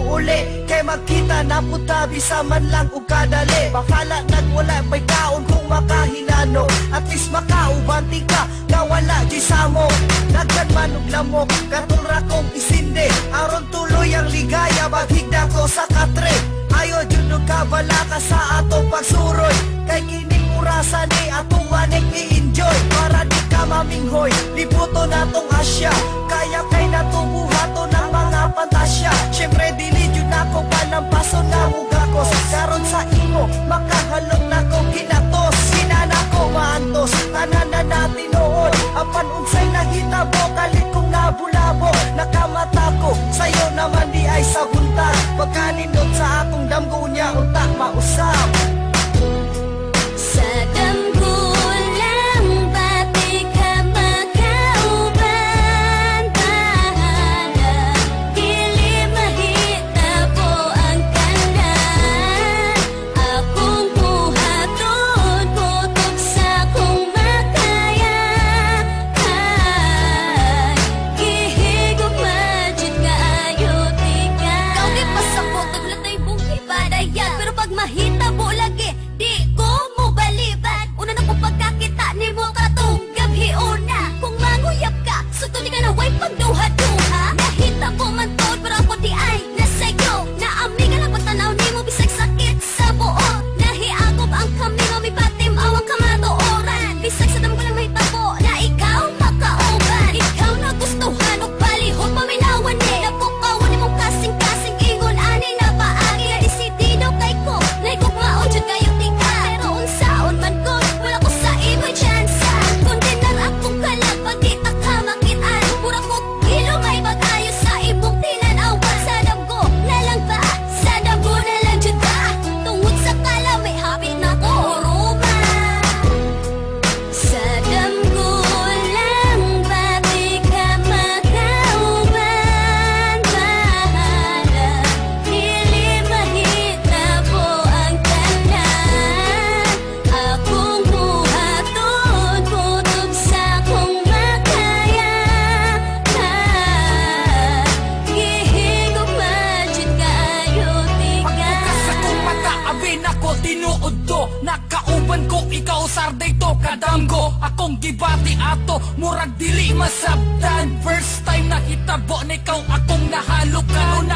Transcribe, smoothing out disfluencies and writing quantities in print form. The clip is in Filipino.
uli, kay magkita na puta bisa man lang ug kadali. Bakala nagwala pa'y kaon kung makahinano, at least makaubanti ka na wala di samo. Nagkan man og lamok katura kong isinde, aron tuloy ang ligaya maghigda ko sa katre. Ayo jud og kabala ka sa atong pagsuroy, kay kining orasan ni atong wanig i-enjoy. Para di ka maminghoy, libuto natong Asya, kaya kay natubuhato ng mga pantasya. Syempre dili jud nako panampason nga mugakos, karon sa imo makahalong nako ginatos. Sinana ko maantos, tanan na natin noon, apan unsay nahitabo kalit kong nabulabo. Nakamata ko sayo naman di ay sa buntag, pagkanindot sa akong damgo niya unta mausap. Sa damgo lang pati ka makauban, bahala dili mahita po ang kanan. Akong buhaton kutob sa kong makaya, ay gihigog majud nga ayot ikaw. Ikaw di pasabot og latay bungki badayan, pero pag mahitabo lagi di ko mo baliban. Una na kong pagkakita ni mo katunggab hiuna, kung manguyap ka sugto di ka na way pagduha-duha. Nahitabo man tod pero ako di ay nasayo, naami ka lang pagtanaw ni mo bisag sakit sa buo. Nahiagob ang kami mo mipatim awang kamatooran, bisag sa damo ko lang mahitabo na ikaw makauban. Ikaw na gustuhan og balihon paminawan ni, napukawan ni mong kasing-kasing ingon ani na paagi. Desidido kay ko naikog maujud kayo tika, pero unsaon man ko wala ko sa imo'y tsansa. Kondenar akong kalag pag di ta ka makitaan, pura ko ilong ay mag-ayo sa imong tinanawan. Sa damgo na lang ba? Sa damgo na lang jud ba? Tungod sa kala may habit na ko ruma. Sa damgo lang pati ka makauban, bahala dili mahita po ang tanan. Akong buhaton kutob sa kong makaya, ay gihigog majud kaayot Pagbukas sa ikaw. kong mata, abin ako tinuod to. Nakauban ko ikaw sarday to kadamgo. Akong gibati ato, murag dili masabtan. First time nakitabo na ikaw akong nahalok. Kauna